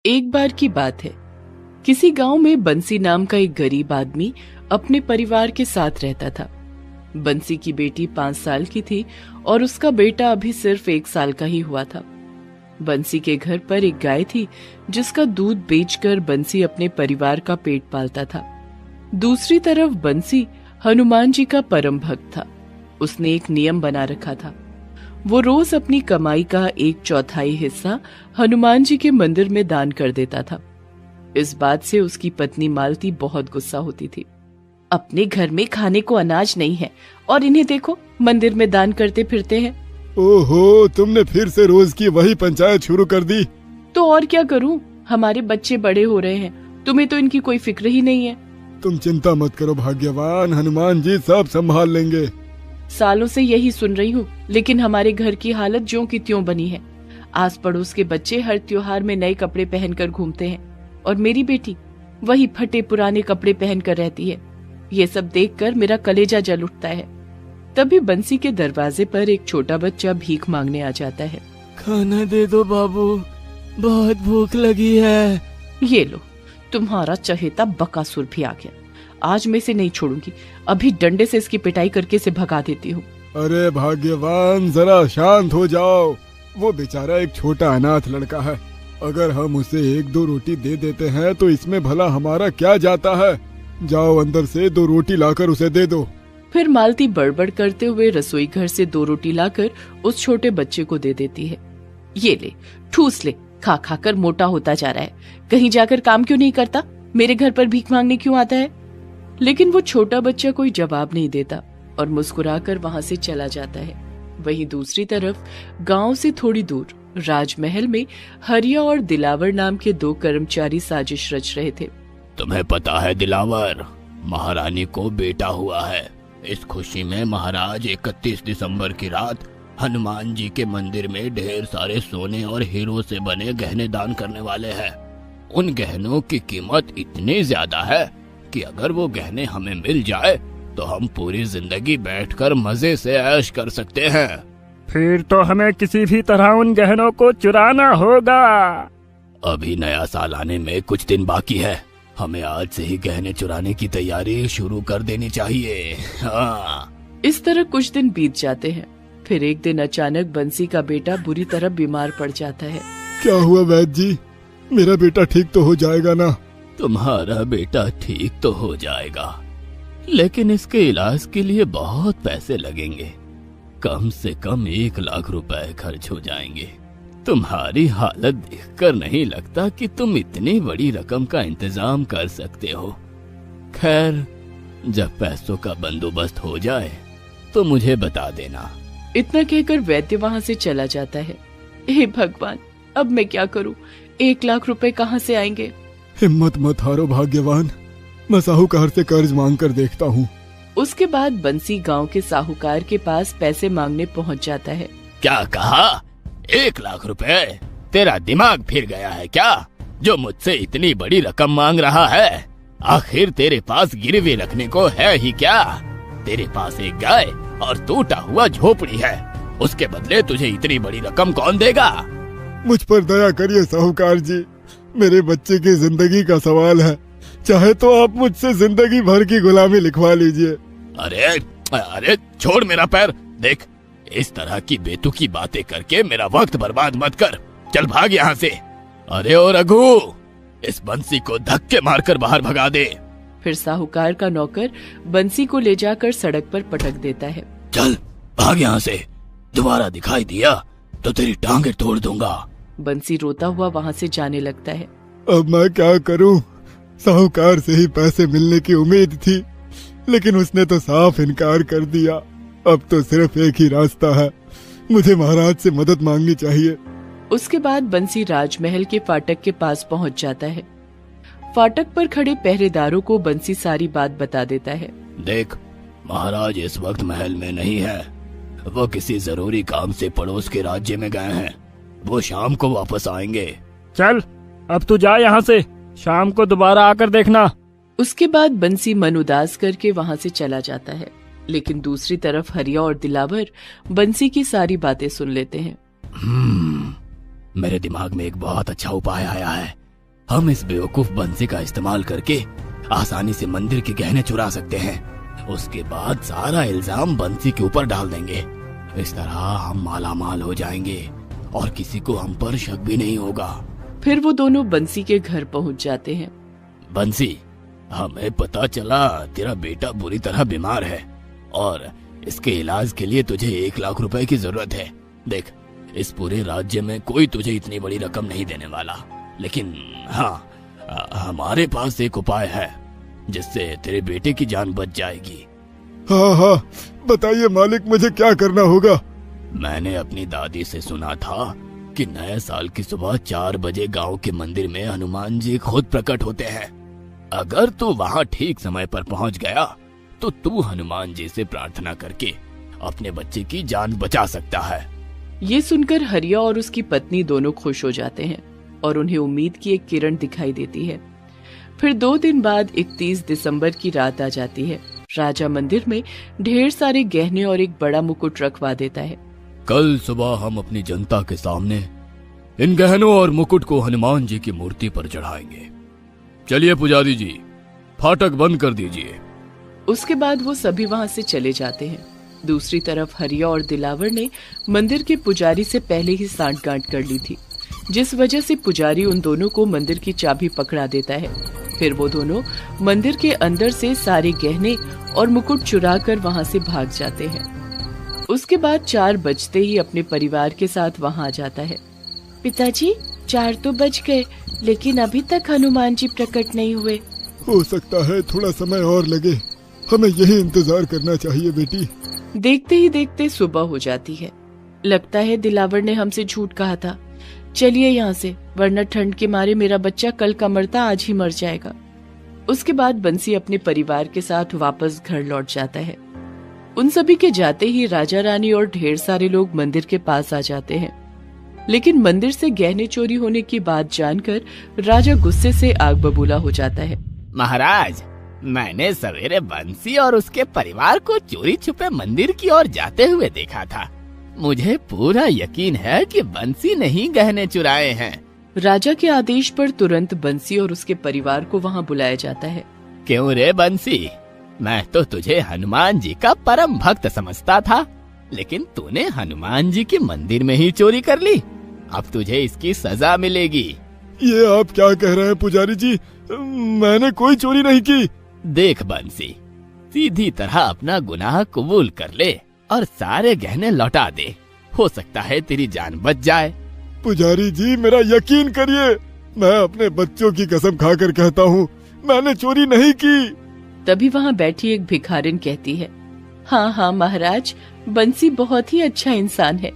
एक बार की बात है, किसी गांव में बंसी नाम का एक गरीब आदमी अपने परिवार के साथ रहता था। बंसी की बेटी 5 साल की थी और उसका बेटा अभी सिर्फ 1 साल का ही हुआ था। बंसी के घर पर एक गाय थी जिसका दूध बेचकर बंसी अपने परिवार का पेट पालता था। दूसरी तरफ बंसी हनुमान जी का परम भक्त था। उसने एक नियम बना रखा था, वो रोज अपनी कमाई का 1/4 हिस्सा हनुमान जी के मंदिर में दान कर देता था। इस बात से उसकी पत्नी मालती बहुत गुस्सा होती थी। अपने घर में खाने को अनाज नहीं है और इन्हें देखो मंदिर में दान करते फिरते हैं। ओहो, तुमने फिर से रोज की वही पंचायत शुरू कर दी। तो और क्या करूं, हमारे बच्चे बड़े हो रहे हैं, तुम्हें तो इनकी कोई फिक्र ही नहीं है। तुम चिंता मत करो भाग्यवान, हनुमान जी सब संभाल लेंगे। सालों से यही सुन रही हूँ, लेकिन हमारे घर की हालत ज्यों की त्यों बनी है। आस पड़ोस के बच्चे हर त्योहार में नए कपड़े पहनकर घूमते हैं और मेरी बेटी वही फटे पुराने कपड़े पहनकर रहती है। ये सब देखकर मेरा कलेजा जल उठता है। तभी बंसी के दरवाजे पर एक छोटा बच्चा भीख मांगने आ जाता है। खाना दे दो बाबू, बहुत भूख लगी है। ये लो, तुम्हारा चहेता बकासुर भी आ गया। आज मैं इसे नहीं छोड़ूंगी, अभी डंडे से इसकी पिटाई करके इसे भगा देती हूँ। अरे भाग्यवान, जरा शांत हो जाओ। वो बेचारा एक छोटा अनाथ लड़का है, अगर हम उसे 1-2 रोटी दे देते हैं तो इसमें भला हमारा क्या जाता है। जाओ अंदर से 2 रोटी लाकर उसे दे दो। फिर मालती बड़बड़ करते हुए रसोई घर से 2 रोटी लाकर उस छोटे बच्चे को दे देती है। ये ले, ठूस ले, खा खा कर मोटा होता जा रहा है। कहीं जाकर काम क्यों नहीं करता, मेरे घर पर भीख मांगने क्यों आता है। लेकिन वो छोटा बच्चा कोई जवाब नहीं देता और मुस्कुराकर वहां से चला जाता है। वहीं दूसरी तरफ गांव से थोड़ी दूर राजमहल में हरिया और दिलावर नाम के 2 कर्मचारी साजिश रच रहे थे। तुम्हें पता है दिलावर, महारानी को बेटा हुआ है। इस खुशी में महाराज 31 दिसंबर की रात हनुमान जी के मंदिर में ढेर सारे सोने और हीरो से बने गहने दान करने वाले हैं। उन गहनों की कीमत इतनी ज्यादा है कि अगर वो गहने हमें मिल जाए तो हम पूरी जिंदगी बैठकर मजे से ऐश कर सकते हैं। फिर तो हमें किसी भी तरह उन गहनों को चुराना होगा। अभी नया साल आने में कुछ दिन बाकी है, हमें आज से ही गहने चुराने की तैयारी शुरू कर देनी चाहिए। हाँ। इस तरह कुछ दिन बीत जाते हैं। फिर एक दिन अचानक बंसी का बेटा बुरी तरह बीमार पड़ जाता है। क्या हुआ वैद्य जी, मेरा बेटा ठीक तो हो जाएगा ना? तुम्हारा बेटा ठीक तो हो जाएगा, लेकिन इसके इलाज के लिए बहुत पैसे लगेंगे। कम से कम 1 लाख रुपए खर्च हो जाएंगे। तुम्हारी हालत देखकर नहीं लगता कि तुम इतनी बड़ी रकम का इंतजाम कर सकते हो। खैर, जब पैसों का बंदोबस्त हो जाए तो मुझे बता देना। इतना कहकर वैद्य वहाँ से चला जाता है। हे भगवान, अब मैं क्या करूँ? 1 लाख रुपए कहाँ से आएंगे? हिम्मत मत हारो भाग्यवान, मैं साहूकार से कर्ज मांग कर देखता हूँ। उसके बाद बंसी गांव के साहूकार के पास पैसे मांगने पहुँच जाता है। क्या कहा? 1 लाख रुपए? तेरा दिमाग फिर गया है क्या, जो मुझसे इतनी बड़ी रकम मांग रहा है? आखिर तेरे पास गिरवी रखने को है ही क्या? तेरे पास एक गाय और टूटा हुआ झोपड़ी है, उसके बदले तुझे इतनी बड़ी रकम कौन देगा? मुझ पर दया करिए साहूकार जी, मेरे बच्चे की जिंदगी का सवाल है, चाहे तो आप मुझसे जिंदगी भर की गुलामी लिखवा लीजिए। अरे अरे छोड़ मेरा पैर, देख इस तरह की बेतुकी बातें करके मेरा वक्त बर्बाद मत कर, चल भाग यहाँ से। अरे ओ रघु, इस बंसी को धक्के मारकर बाहर भगा दे। फिर साहूकार का नौकर बंसी को ले जाकर सड़क पर पटक देता है। चल भाग यहाँ से, दोबारा दिखाई दिया तो तेरी टांगे तोड़ दूंगा। बंसी रोता हुआ वहाँ से जाने लगता है। अब मैं क्या करूं? साहूकार से ही पैसे मिलने की उम्मीद थी, लेकिन उसने तो साफ इनकार कर दिया। अब तो सिर्फ एक ही रास्ता है, मुझे महाराज से मदद मांगनी चाहिए। उसके बाद बंसी राजमहल के फाटक के पास पहुंच जाता है। फाटक पर खड़े पहरेदारों को बंसी सारी बात बता देता है। देख, महाराज इस वक्त महल में नहीं है, वो किसी जरूरी काम से पड़ोस के राज्य में गए हैं, वो शाम को वापस आएंगे। चल अब तू जा यहाँ से, शाम को दोबारा आकर देखना। उसके बाद बंसी मन उदास करके वहाँ से चला जाता है, लेकिन दूसरी तरफ हरिया और दिलावर बंसी की सारी बातें सुन लेते हैं। मेरे दिमाग में एक बहुत अच्छा उपाय आया है, हम इस बेवकूफ बंसी का इस्तेमाल करके आसानी से मंदिर के गहने चुरा सकते हैं। उसके बाद सारा इल्जाम बंसी के ऊपर डाल देंगे। इस तरह हम मालामाल हो जाएंगे और किसी को हम पर शक भी नहीं होगा। फिर वो दोनों बंसी के घर पहुंच जाते हैं। बंसी, हमें पता चला तेरा बेटा बुरी तरह बीमार है और इसके इलाज के लिए तुझे 1 लाख रुपए की जरूरत है। देख, इस पूरे राज्य में कोई तुझे इतनी बड़ी रकम नहीं देने वाला, लेकिन हाँ, हमारे पास एक उपाय है जिससे तेरे बेटे की जान बच जाएगी। हाँ हाँ, बताइए मालिक, मुझे क्या करना होगा? मैंने अपनी दादी से सुना था कि नए साल की सुबह 4 बजे गांव के मंदिर में हनुमान जी खुद प्रकट होते हैं। अगर तू वहां ठीक समय पर पहुंच गया तो तू हनुमान जी से प्रार्थना करके अपने बच्चे की जान बचा सकता है। ये सुनकर हरिया और उसकी पत्नी दोनों खुश हो जाते हैं और उन्हें उम्मीद की एक किरण दिखाई देती है। फिर 2 दिन बाद 31 दिसंबर की रात आ जाती है। राजा मंदिर में ढेर सारे गहने और एक बड़ा मुकुट रखवा देता है। कल सुबह हम अपनी जनता के सामने इन गहनों और मुकुट को हनुमान जी की मूर्ति पर चढ़ाएंगे। चलिए पुजारी जी, फाटक बंद कर दीजिए। उसके बाद वो सभी वहां से चले जाते हैं। दूसरी तरफ हरिया और दिलावर ने मंदिर के पुजारी से पहले ही सांठगांठ कर ली थी, जिस वजह से पुजारी उन दोनों को मंदिर की चाबी पकड़ा देता है। फिर वो दोनों मंदिर के अंदर से सारे गहने और मुकुट चुरा कर वहां से भाग जाते हैं। उसके बाद 4 बजते ही अपने परिवार के साथ वहां आ जाता है। पिताजी, 4 तो बज गए, लेकिन अभी तक हनुमान जी प्रकट नहीं हुए। हो सकता है थोड़ा समय और लगे, हमें यही इंतजार करना चाहिए बेटी। देखते ही देखते सुबह हो जाती है। लगता है दिलावर ने हमसे झूठ कहा था। चलिए यहाँ से, वरना ठंड के मारे मेरा बच्चा कल का मरता आज ही मर जाएगा। उसके बाद बंसी अपने परिवार के साथ वापस घर लौट जाता है। उन सभी के जाते ही राजा रानी और ढेर सारे लोग मंदिर के पास आ जाते हैं, लेकिन मंदिर से गहने चोरी होने की बात जानकर राजा गुस्से से आग बबूला हो जाता है। महाराज, मैंने सवेरे बंसी और उसके परिवार को चोरी छुपे मंदिर की ओर जाते हुए देखा था। मुझे पूरा यकीन है कि बंसी ने ही गहने चुराए हैं। राजा के आदेश पर तुरंत बंसी और उसके परिवार को वहां बुलाया जाता है। क्यों रे बंसी, मैं तो तुझे हनुमान जी का परम भक्त समझता था, लेकिन तूने हनुमान जी के मंदिर में ही चोरी कर ली। अब तुझे इसकी सजा मिलेगी। ये आप क्या कह रहे हैं पुजारी जी? मैंने कोई चोरी नहीं की। देख बंसी, सीधी तरह अपना गुनाह कबूल कर ले और सारे गहने लौटा दे। हो सकता है तेरी जान बच जाए। पुजारी जी, मेरा यकीन करिए, मैं अपने बच्चों की कसम खाकर कहता हूँ, मैंने चोरी नहीं की। तभी वहाँ बैठी एक भिखारिन कहती है, हाँ हाँ महाराज, बंसी बहुत ही अच्छा इंसान है।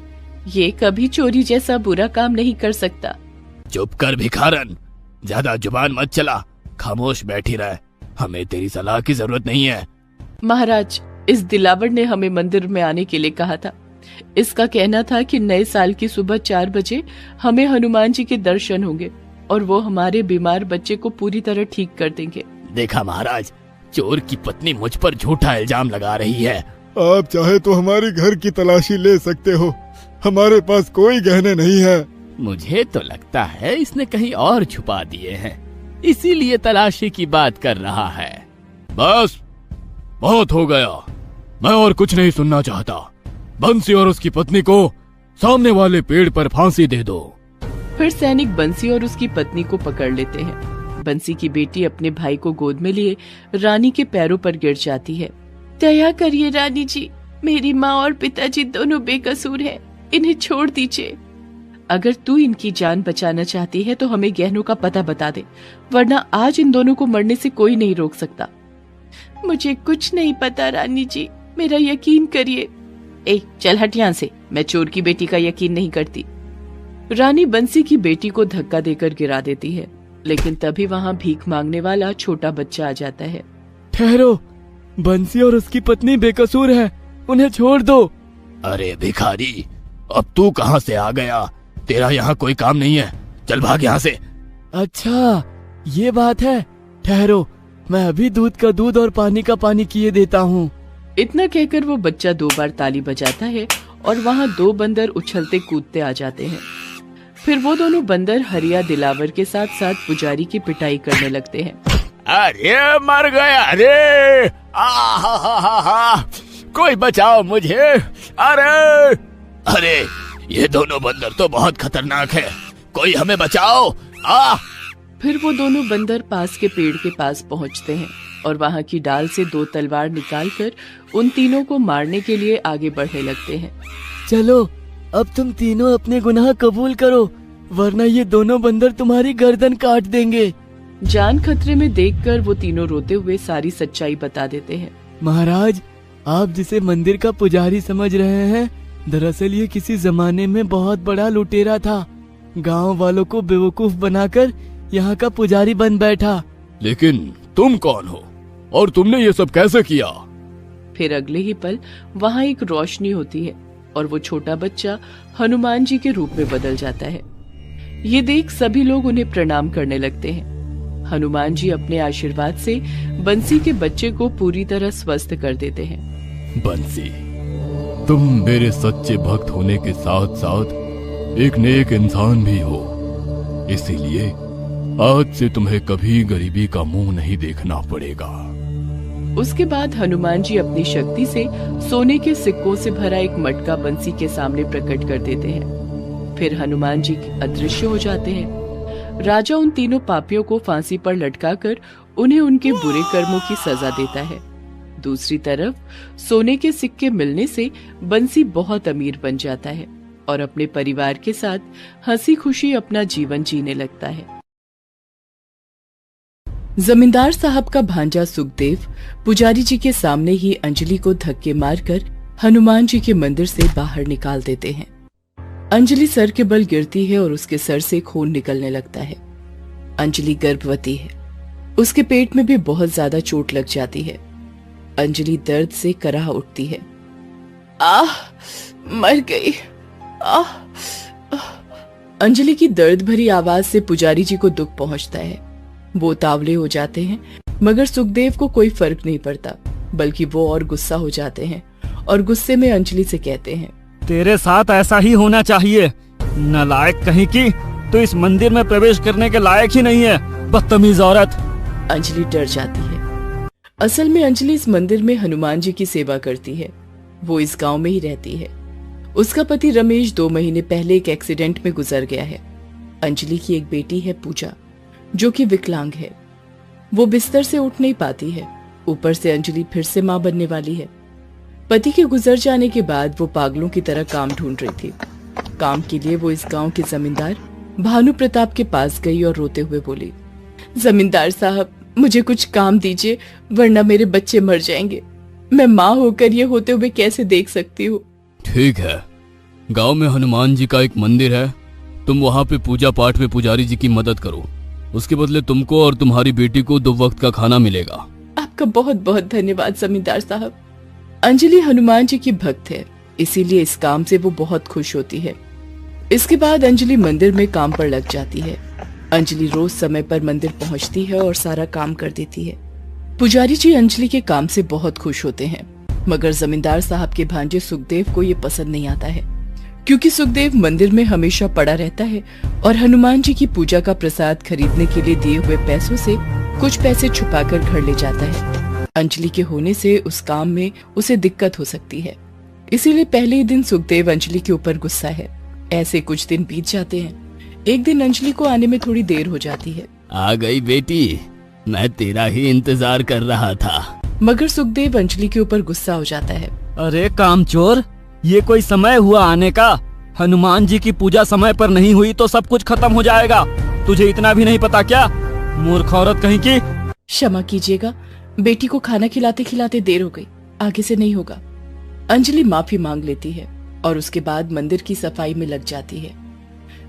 ये कभी चोरी जैसा बुरा काम नहीं कर सकता। चुप कर भिखारन, ज्यादा जुबान मत चला, खामोश बैठी रह। हमें तेरी सलाह की जरूरत नहीं है। महाराज, इस दिलावर ने हमें मंदिर में आने के लिए कहा था। इसका कहना था कि नए साल की सुबह 4 बजे हमें हनुमान जी के दर्शन होंगे और वो हमारे बीमार बच्चे को पूरी तरह ठीक कर देंगे। देखा महाराज, चोर की पत्नी मुझ पर झूठा इल्जाम लगा रही है। आप चाहे तो हमारे घर की तलाशी ले सकते हो, हमारे पास कोई गहने नहीं है। मुझे तो लगता है इसने कहीं और छुपा दिए हैं, इसीलिए तलाशी की बात कर रहा है। बस बहुत हो गया, मैं और कुछ नहीं सुनना चाहता। बंसी और उसकी पत्नी को सामने वाले पेड़ पर फांसी दे दो। फिर सैनिक बंसी और उसकी पत्नी को पकड़ लेते हैं। बंसी की बेटी अपने भाई को गोद में लिए रानी के पैरों पर गिर जाती है। दया करिए रानी जी, मेरी माँ और पिताजी दोनों बेकसूर हैं, इन्हें छोड़ दीजिए। अगर तू इनकी जान बचाना चाहती है तो हमें गहनों का पता बता दे, वरना आज इन दोनों को मरने से कोई नहीं रोक सकता। मुझे कुछ नहीं पता रानी जी, मेरा यकीन करिए। ए, चल हट यहाँ से, मैं चोर की बेटी का यकीन नहीं करती। रानी बंसी की बेटी को धक्का देकर गिरा देती है, लेकिन तभी वहाँ भीख मांगने वाला छोटा बच्चा आ जाता है। ठहरो, बंसी और उसकी पत्नी बेकसूर है, उन्हें छोड़ दो। अरे भिखारी, अब तू कहाँ से आ गया? तेरा यहाँ कोई काम नहीं है, चल भाग यहाँ से। अच्छा ये बात है, ठहरो, मैं अभी दूध का दूध और पानी का पानी किए देता हूँ। इतना कहकर वो बच्चा 2 बार ताली बजाता है और वहाँ 2 बंदर उछलते कूदते आ जाते हैं। फिर वो दोनों बंदर हरिया दिलावर के साथ साथ पुजारी की पिटाई करने लगते हैं। अरे मर गया, अरे आहा, कोई बचाओ मुझे, अरे अरे ये दोनों बंदर तो बहुत खतरनाक है, कोई हमें बचाओ। फिर वो दोनों बंदर पास के पेड़ के पास पहुंचते हैं और वहां की डाल से 2 तलवार निकालकर उन तीनों को मारने के लिए आगे बढ़ने लगते हैं। चलो अब तुम तीनों अपने गुनाह कबूल करो, वरना ये दोनों बंदर तुम्हारी गर्दन काट देंगे। जान खतरे में देखकर वो तीनों रोते हुए सारी सच्चाई बता देते हैं। महाराज, आप जिसे मंदिर का पुजारी समझ रहे हैं, दरअसल ये किसी जमाने में बहुत बड़ा लुटेरा था। गांव वालों को बेवकूफ बनाकर यहाँ का पुजारी बन बैठा। लेकिन तुम कौन हो और तुमने ये सब कैसे किया? फिर अगले ही पल वहाँ एक रोशनी होती है और वो छोटा बच्चा हनुमान जी के रूप में बदल जाता है। ये देख सभी लोग उन्हें प्रणाम करने लगते हैं। हनुमान जी अपने आशीर्वाद से बंसी के बच्चे को पूरी तरह स्वस्थ कर देते हैं। बंसी, तुम मेरे सच्चे भक्त होने के साथ साथ एक नेक इंसान भी हो, इसीलिए आज से तुम्हें कभी गरीबी का मुंह नहीं देखना पड़ेगा। उसके बाद हनुमान जी अपनी शक्ति से सोने के सिक्कों से भरा एक मटका बंसी के सामने प्रकट कर देते हैं। फिर हनुमान जी अदृश्य हो जाते हैं। राजा उन तीनों पापियों को फांसी पर लटकाकर उन्हें उनके बुरे कर्मों की सजा देता है। दूसरी तरफ सोने के सिक्के मिलने से बंसी बहुत अमीर बन जाता है और अपने परिवार के साथ हंसी खुशी अपना जीवन जीने लगता है। जमींदार साहब का भांजा सुखदेव पुजारी जी के सामने ही अंजलि को धक्के मारकर हनुमान जी के मंदिर से बाहर निकाल देते हैं। अंजलि सर के बल गिरती है और उसके सर से खून निकलने लगता है। अंजलि गर्भवती है, उसके पेट में भी बहुत ज्यादा चोट लग जाती है। अंजलि दर्द से कराह उठती है। आह, मर गई। आह। अंजलि की दर्द भरी आवाज से पुजारी जी को दुख पहुंचता है। वो तावले हो जाते हैं, मगर सुखदेव को कोई फर्क नहीं पड़ता, बल्कि वो और गुस्सा हो जाते हैं और गुस्से में अंजलि से कहते हैं, तेरे साथ ऐसा ही होना चाहिए, नालायक कहीं की, तो इस मंदिर में प्रवेश करने के लायक ही नहीं है, बदतमीज औरत। अंजलि डर जाती है। असल में अंजलि इस मंदिर में हनुमान जी की सेवा करती है। वो इस गांव में ही रहती है। उसका पति रमेश 2 महीने पहले एक एक्सीडेंट में गुजर गया है। अंजलि की एक बेटी है पूजा, जो कि विकलांग है। वो बिस्तर से उठ नहीं पाती है। ऊपर से अंजलि फिर से मां बनने वाली है। पति के गुजर जाने के बाद वो पागलों की तरह काम ढूंढ रही थी। काम के लिए वो इस गांव के जमींदार भानु प्रताप के पास गई और रोते हुए बोली, जमींदार साहब, मुझे कुछ काम दीजिए, वरना मेरे बच्चे मर जाएंगे। मैं माँ होकर ये होते हुए कैसे देख सकती हूँ। ठीक है, गांव में हनुमान जी का एक मंदिर है, तुम वहाँ पे पूजा पाठ में पुजारी जी की मदद करो। उसके बदले तुमको और तुम्हारी बेटी को 2 वक्त का खाना मिलेगा। आपका बहुत बहुत धन्यवाद जमींदार साहब। अंजलि हनुमान जी की भक्त है, इसीलिए इस काम से वो बहुत खुश होती है। इसके बाद अंजलि मंदिर में काम पर लग जाती है। अंजलि रोज समय पर मंदिर पहुंचती है और सारा काम कर देती है। पुजारी जी अंजलि के काम से बहुत खुश होते हैं, मगर जमींदार साहब के भांजे सुखदेव को ये पसंद नहीं आता है, क्योंकि सुखदेव मंदिर में हमेशा पड़ा रहता है और हनुमान जी की पूजा का प्रसाद खरीदने के लिए दिए हुए पैसों से कुछ पैसे छुपाकर घर ले जाता है। अंजलि के होने से उस काम में उसे दिक्कत हो सकती है, इसीलिए पहले ही दिन सुखदेव अंजलि के ऊपर गुस्सा है। ऐसे कुछ दिन बीत जाते हैं। एक दिन अंजलि को आने में थोड़ी देर हो जाती है। आ गई बेटी, मैं तेरा ही इंतजार कर रहा था। मगर सुखदेव अंजलि के ऊपर गुस्सा हो जाता है। अरे कामचोर, ये कोई समय हुआ आने का? हनुमान जी की पूजा समय पर नहीं हुई तो सब कुछ खत्म हो जाएगा। तुझे इतना भी नहीं पता क्या, मूर्ख औरत कहीं की। क्षमा कीजिएगा, बेटी को खाना खिलाते खिलाते देर हो गई, आगे से नहीं होगा। अंजलि माफी मांग लेती है और उसके बाद मंदिर की सफाई में लग जाती है।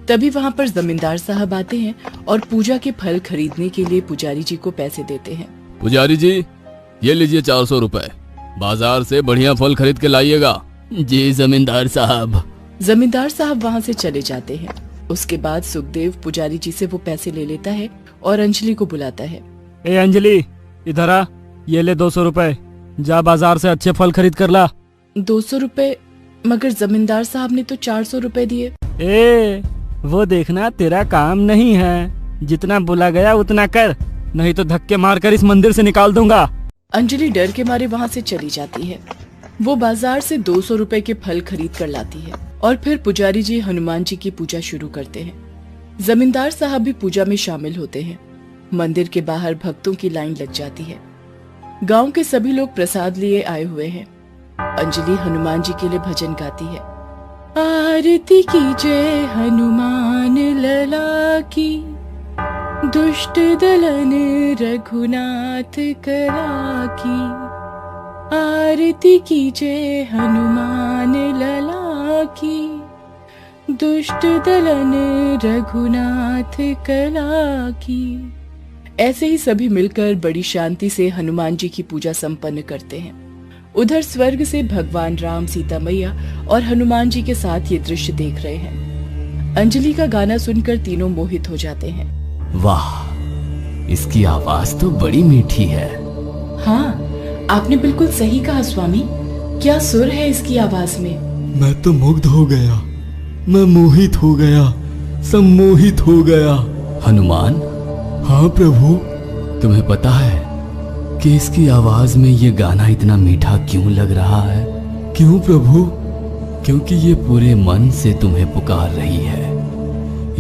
तभी वहाँ पर जमींदार साहब आते हैं और पूजा के फल खरीदने के लिए पुजारी जी को पैसे देते हैं। पुजारी जी, ये लीजिए 400 रुपए, बाजार से बढ़िया फल खरीद के लाइएगा। जी जमींदार साहब। जमींदार साहब वहाँ से चले जाते हैं। उसके बाद सुखदेव पुजारी जी से वो पैसे ले लेता है और अंजलि को बुलाता है। ए अंजलि, इधर आ, ये ले 200 रुपए, जा बाजार से अच्छे फल खरीद कर ला। 200 रुपए? मगर जमींदार साहब ने तो 400 रुपए दिए। ए, वो देखना तेरा काम नहीं है। जितना बोला गया उतना कर, नहीं तो धक्के मारकर इस मंदिर से निकाल दूंगा। अंजलि डर के मारे वहाँ से चली जाती है। वो बाजार से 200 रुपए के फल खरीद कर लाती है और फिर पुजारी जी हनुमान जी की पूजा शुरू करते हैं। जमींदार साहब भी पूजा में शामिल होते हैं। मंदिर के बाहर भक्तों की लाइन लग जाती है। गांव के सभी लोग प्रसाद लिए आए हुए हैं। अंजलि हनुमान जी के लिए भजन गाती है। आरती कीजिए हनुमान लला की, दुष्ट दलन रघुनाथ करा की। आरती कीजिए हनुमान लला की, दुष्ट दलन रघुनाथ कला की। ऐसे ही सभी मिलकर बड़ी शांति से हनुमान जी की पूजा संपन्न करते हैं। उधर स्वर्ग से भगवान राम, सीता मैया और हनुमान जी के साथ ये दृश्य देख रहे हैं। अंजलि का गाना सुनकर तीनों मोहित हो जाते हैं। वाह, इसकी आवाज तो बड़ी मीठी है। हाँ, आपने बिल्कुल सही कहा स्वामी। क्या सुर है इसकी आवाज में। मैं तो मुग्ध हो गया, मैं मोहित हो गया, सम्मोहित हो गया। हनुमान, हाँ प्रभु। तुम्हें पता है कि इसकी आवाज में ये गाना इतना मीठा क्यों लग रहा है? क्यों प्रभु? क्योंकि ये पूरे मन से तुम्हें पुकार रही है।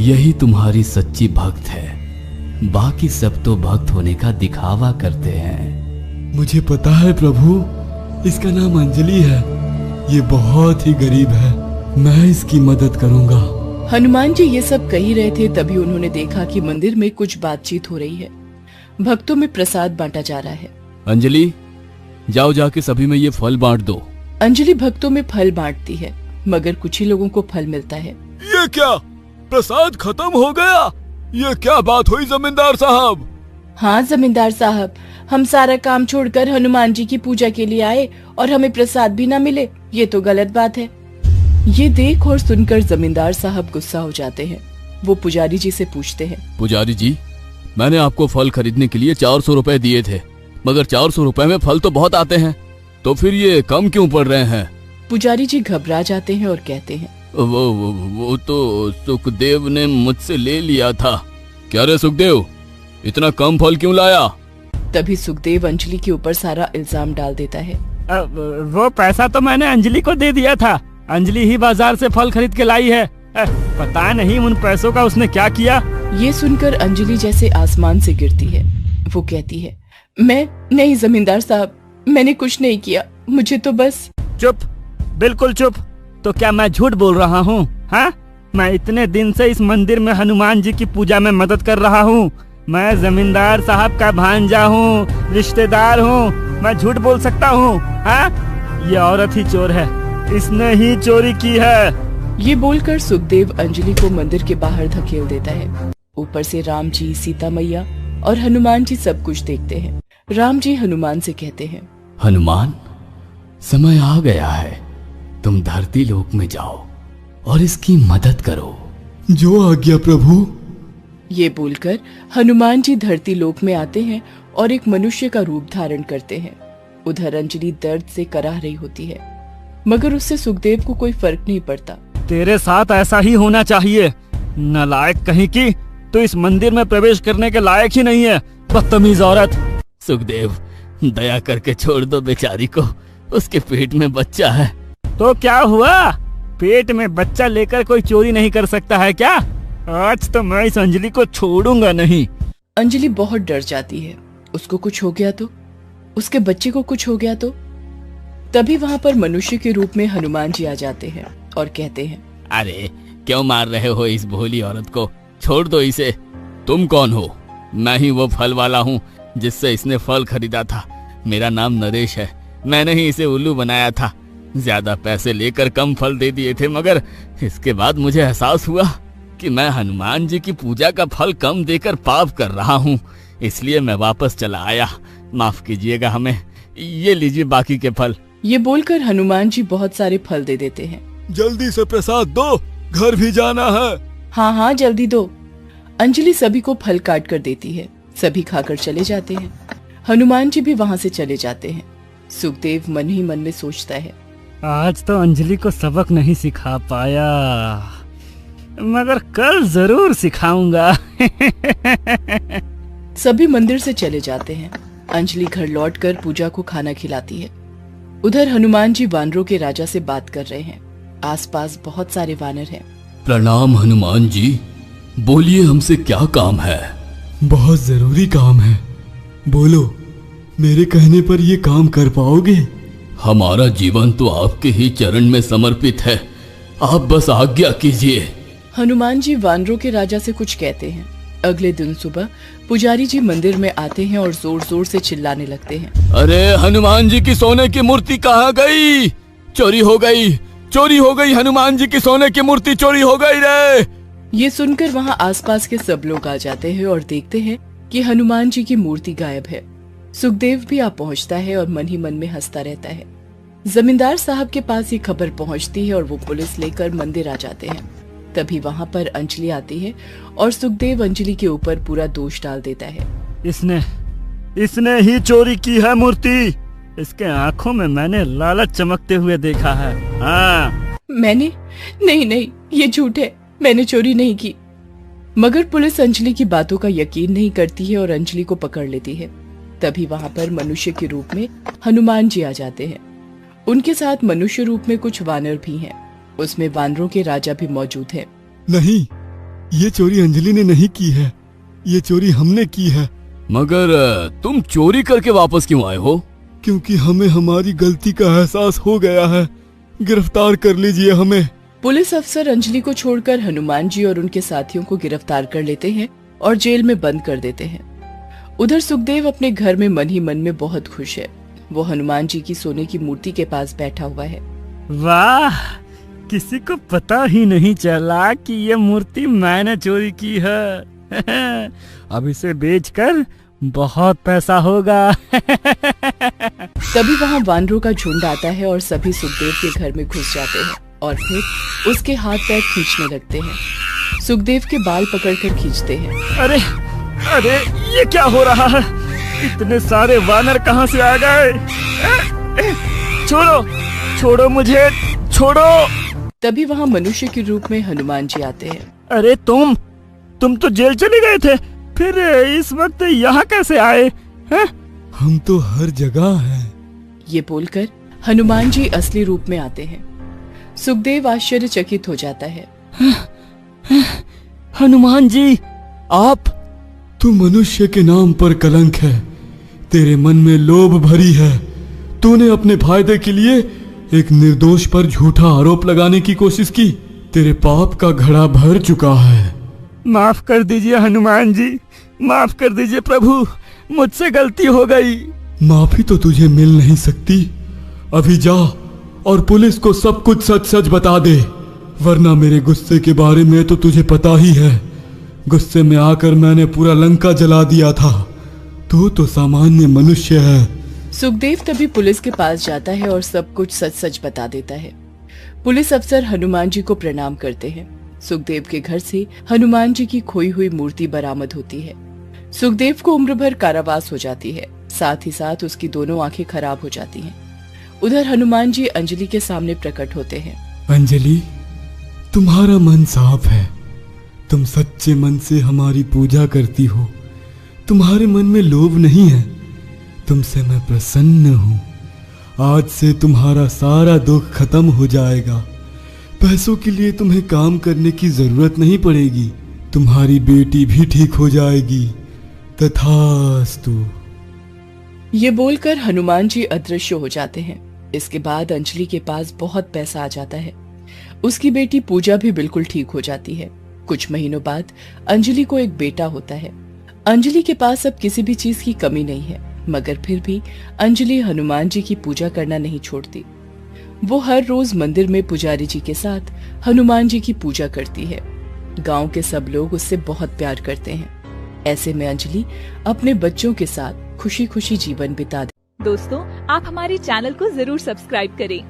यही तुम्हारी सच्ची भक्त है। बाकी सब तो भक्त होने का दिखावा करते हैं। मुझे पता है प्रभु, इसका नाम अंजलि है। ये बहुत ही गरीब है, मैं इसकी मदद करूंगा। हनुमान जी ये सब कह ही रहे थे, तभी उन्होंने देखा कि मंदिर में कुछ बातचीत हो रही है। भक्तों में प्रसाद बांटा जा रहा है। अंजलि, जाओ जाके सभी में ये फल बांट दो। अंजलि भक्तों में फल बांटती है, मगर कुछ ही लोगों को फल मिलता है। ये क्या, प्रसाद खत्म हो गया? ये क्या बात हुई जमींदार साहब? हाँ जमींदार साहब, हम सारा काम छोड़कर हनुमान जी की पूजा के लिए आए और हमें प्रसाद भी न मिले, ये तो गलत बात है। ये देख और सुनकर जमींदार साहब गुस्सा हो जाते हैं। वो पुजारी जी से पूछते हैं। पुजारी जी, मैंने आपको फल खरीदने के लिए 400 रुपए दिए थे, मगर 400 रुपए में फल तो बहुत आते हैं, तो फिर ये कम क्यों पड़ रहे हैं? पुजारी जी घबरा जाते हैं और कहते हैं, वो तो सुखदेव ने मुझसे ले लिया था। क्या रे सुखदेव, इतना कम फल क्यों लाया? तभी सुखदेव अंजलि के ऊपर सारा इल्जाम डाल देता है। वो पैसा तो मैंने अंजलि को दे दिया था। अंजलि ही बाजार से फल खरीद के लाई है। पता नहीं उन पैसों का उसने क्या किया। ये सुनकर अंजलि जैसे आसमान से गिरती है। वो कहती है, मैं नहीं जमींदार साहब, मैंने कुछ नहीं किया, मुझे तो बस। चुप, बिल्कुल चुप। तो क्या मैं झूठ बोल रहा हूँ? हाँ, मैं इतने दिन से इस मंदिर में हनुमान जी की पूजा में मदद कर रहा हूँ। मैं जमींदार साहब का भांजा हूँ, रिश्तेदार हूँ। मैं झूठ बोल सकता हूँ? हाँ, ये औरत ही चोर है, इसने ही चोरी की है। ये बोलकर सुखदेव अंजलि को मंदिर के बाहर धकेल देता है। ऊपर से राम जी, सीता मैया और हनुमान जी सब कुछ देखते हैं। राम जी हनुमान से कहते हैं, हनुमान, समय आ गया है, तुम धरती लोक में जाओ और इसकी मदद करो। जो आज्ञा प्रभु। ये बोलकर हनुमान जी धरती लोक में आते हैं और एक मनुष्य का रूप धारण करते हैं। उधर अंजलि दर्द से कराह रही होती है, मगर उससे सुखदेव को कोई फर्क नहीं पड़ता। तेरे साथ ऐसा ही होना चाहिए, नालायक कहीं की। तो इस मंदिर में प्रवेश करने के लायक ही नहीं है, बदतमीज औरत। सुखदेव, दया करके छोड़ दो बेचारी को, उसके पेट में बच्चा है। तो क्या हुआ? पेट में बच्चा लेकर कोई चोरी नहीं कर सकता है क्या? आज तो मैं इस अंजलि को छोड़ूंगा नहीं। अंजलि बहुत डर जाती है, उसको कुछ हो गया तो, उसके बच्चे को कुछ हो गया तो। तभी वहाँ पर मनुष्य के रूप में हनुमान जी आ जाते हैं और कहते हैं, अरे क्यों मार रहे हो इस भोली औरत को? छोड़ दो इसे। तुम कौन हो? मैं ही वो फल वाला हूँ जिससे इसने फल खरीदा था। मेरा नाम नरेश है, मैंने ही इसे उल्लू बनाया था। ज्यादा पैसे लेकर कम फल दे दिए थे, मगर इसके बाद मुझे एहसास हुआ कि मैं हनुमान जी की पूजा का फल कम देकर पाप कर रहा हूँ, इसलिए मैं वापस चला आया। माफ कीजिएगा हमें, ये लीजिए बाकी के फल। ये बोलकर हनुमान जी बहुत सारे फल दे देते हैं। जल्दी से प्रसाद दो, घर भी जाना है। हाँ हाँ जल्दी दो। अंजलि सभी को फल काट कर देती है। सभी खाकर चले जाते हैं। हनुमान जी भी वहाँ से चले जाते हैं। सुखदेव मन ही मन में सोचता है, आज तो अंजलि को सबक नहीं सिखा पाया। मगर कल जरूर सिखाऊंगा। सभी मंदिर से चले जाते हैं। अंजलि घर लौटकर पूजा को खाना खिलाती है। उधर हनुमान जी वानरों के राजा से बात कर रहे हैं। आसपास बहुत सारे वानर हैं। प्रणाम हनुमान जी, बोलिए हमसे क्या काम है? बहुत जरूरी काम है, बोलो, मेरे कहने पर ये काम कर पाओगे? हमारा जीवन तो आपके ही चरण में समर्पित है, आप बस आज्ञा कीजिए। हनुमान जी वानरों के राजा से कुछ कहते हैं। अगले दिन सुबह पुजारी जी मंदिर में आते हैं और जोर जोर से चिल्लाने लगते हैं। अरे हनुमान जी की सोने की मूर्ति कहाँ गई? चोरी हो गई, चोरी हो गई, हनुमान जी की सोने की मूर्ति चोरी हो गई रे। ये सुनकर वहाँ आसपास के सब लोग आ जाते हैं और देखते हैं कि हनुमान जी की मूर्ति गायब है। सुखदेव भी आ पहुँचता है और मन ही मन में हंसता रहता है। जमींदार साहब के पास ये खबर पहुँचती है और वो पुलिस लेकर मंदिर आ जाते हैं। तभी वहाँ पर अंजलि आती है और सुखदेव अंजलि के ऊपर पूरा दोष डाल देता है। इसने ही चोरी की है मूर्ति। इसके आंखों में मैंने लालच चमकते हुए देखा है। हाँ। मैंने? नहीं, ये झूठ है, मैंने चोरी नहीं की। मगर पुलिस अंजलि की बातों का यकीन नहीं करती है और अंजलि को पकड़ लेती है। तभी वहाँ पर मनुष्य के रूप में हनुमान जी आ जाते हैं। उनके साथ मनुष्य रूप में कुछ वानर भी हैं। उसमें वानरों के राजा भी मौजूद हैं। नहीं, ये चोरी अंजलि ने नहीं की है, ये चोरी हमने की है। मगर तुम चोरी करके वापस क्यों आए हो? क्योंकि हमें हमारी गलती का एहसास हो गया है, गिरफ्तार कर लीजिए हमें। पुलिस अफसर अंजलि को छोड़कर हनुमान जी और उनके साथियों को गिरफ्तार कर लेते हैं और जेल में बंद कर देते हैं। उधर सुखदेव अपने घर में मन ही मन में बहुत खुश है। वो हनुमान जी की सोने की मूर्ति के पास बैठा हुआ है। वाह, किसी को पता ही नहीं चला कि ये मूर्ति मैंने चोरी की है। अब इसे बेचकर बहुत पैसा होगा। तभी वहाँ वानरों का झुंड आता है और सभी सुखदेव के घर में घुस जाते हैं और फिर उसके हाथ पैर खींचने लगते हैं। सुखदेव के बाल पकड़कर खींचते हैं। अरे ये क्या हो रहा है? इतने सारे वानर कहाँ से आ गए? छोड़ो मुझे, छोड़ो। तभी वहाँ मनुष्य के रूप में हनुमान जी आते हैं। अरे तुम तो जेल चले गए थे, फिर इस वक्त यहाँ कैसे आए? हम तो हर जगह हैं। ये बोलकर हनुमान जी असली रूप में आते हैं। सुखदेव आश्चर्यचकित हो जाता है। हनुमान जी, आप? तू मनुष्य के नाम पर कलंक है, तेरे मन में लोभ भरी है। तूने अपने फायदे के लिए एक निर्दोष पर झूठा आरोप लगाने की कोशिश की। तेरे पाप का घड़ा भर चुका है। माफ कर दीजिए हनुमान जी, माफ कर दीजिए प्रभु, मुझसे गलती हो गई। माफी तो तुझे मिल नहीं सकती। अभी जा और पुलिस को सब कुछ सच सच बता दे, वरना मेरे गुस्से के बारे में तो तुझे पता ही है। गुस्से में आकर मैंने पूरा लंका जला दिया था। तू तो सामान्य मनुष्य है। सुखदेव तभी पुलिस के पास जाता है और सब कुछ सच सच बता देता है। पुलिस अफसर हनुमान जी को प्रणाम करते हैं। सुखदेव के घर से हनुमान जी की खोई हुई मूर्ति बरामद होती है। सुखदेव को उम्र भर कारावास हो जाती है, साथ ही साथ उसकी दोनों आंखें खराब हो जाती हैं। उधर हनुमान जी अंजलि के सामने प्रकट होते हैं। अंजलि, तुम्हारा मन साफ है, तुम सच्चे मन से हमारी पूजा करती हो। तुम्हारे मन में लोभ नहीं है, तुमसे मैं प्रसन्न हूँ। आज से तुम्हारा सारा दुख खत्म हो जाएगा। पैसों के लिए तुम्हें काम करने की जरूरत नहीं पड़ेगी। तुम्हारी बेटी भी ठीक हो जाएगी। तथास्तु। ये बोलकर हनुमान जी अदृश्य हो जाते हैं। इसके बाद अंजलि के पास बहुत पैसा आ जाता है। उसकी बेटी पूजा भी बिल्कुल ठीक हो जाती है। कुछ महीनों बाद अंजलि को एक बेटा होता है। अंजलि के पास अब किसी भी चीज की कमी नहीं है, मगर फिर भी अंजलि हनुमान जी की पूजा करना नहीं छोड़ती। वो हर रोज मंदिर में पुजारी जी के साथ हनुमान जी की पूजा करती है। गांव के सब लोग उससे बहुत प्यार करते हैं। ऐसे में अंजलि अपने बच्चों के साथ खुशी खुशी जीवन बिता दे। दोस्तों, आप हमारे चैनल को जरूर सब्सक्राइब करें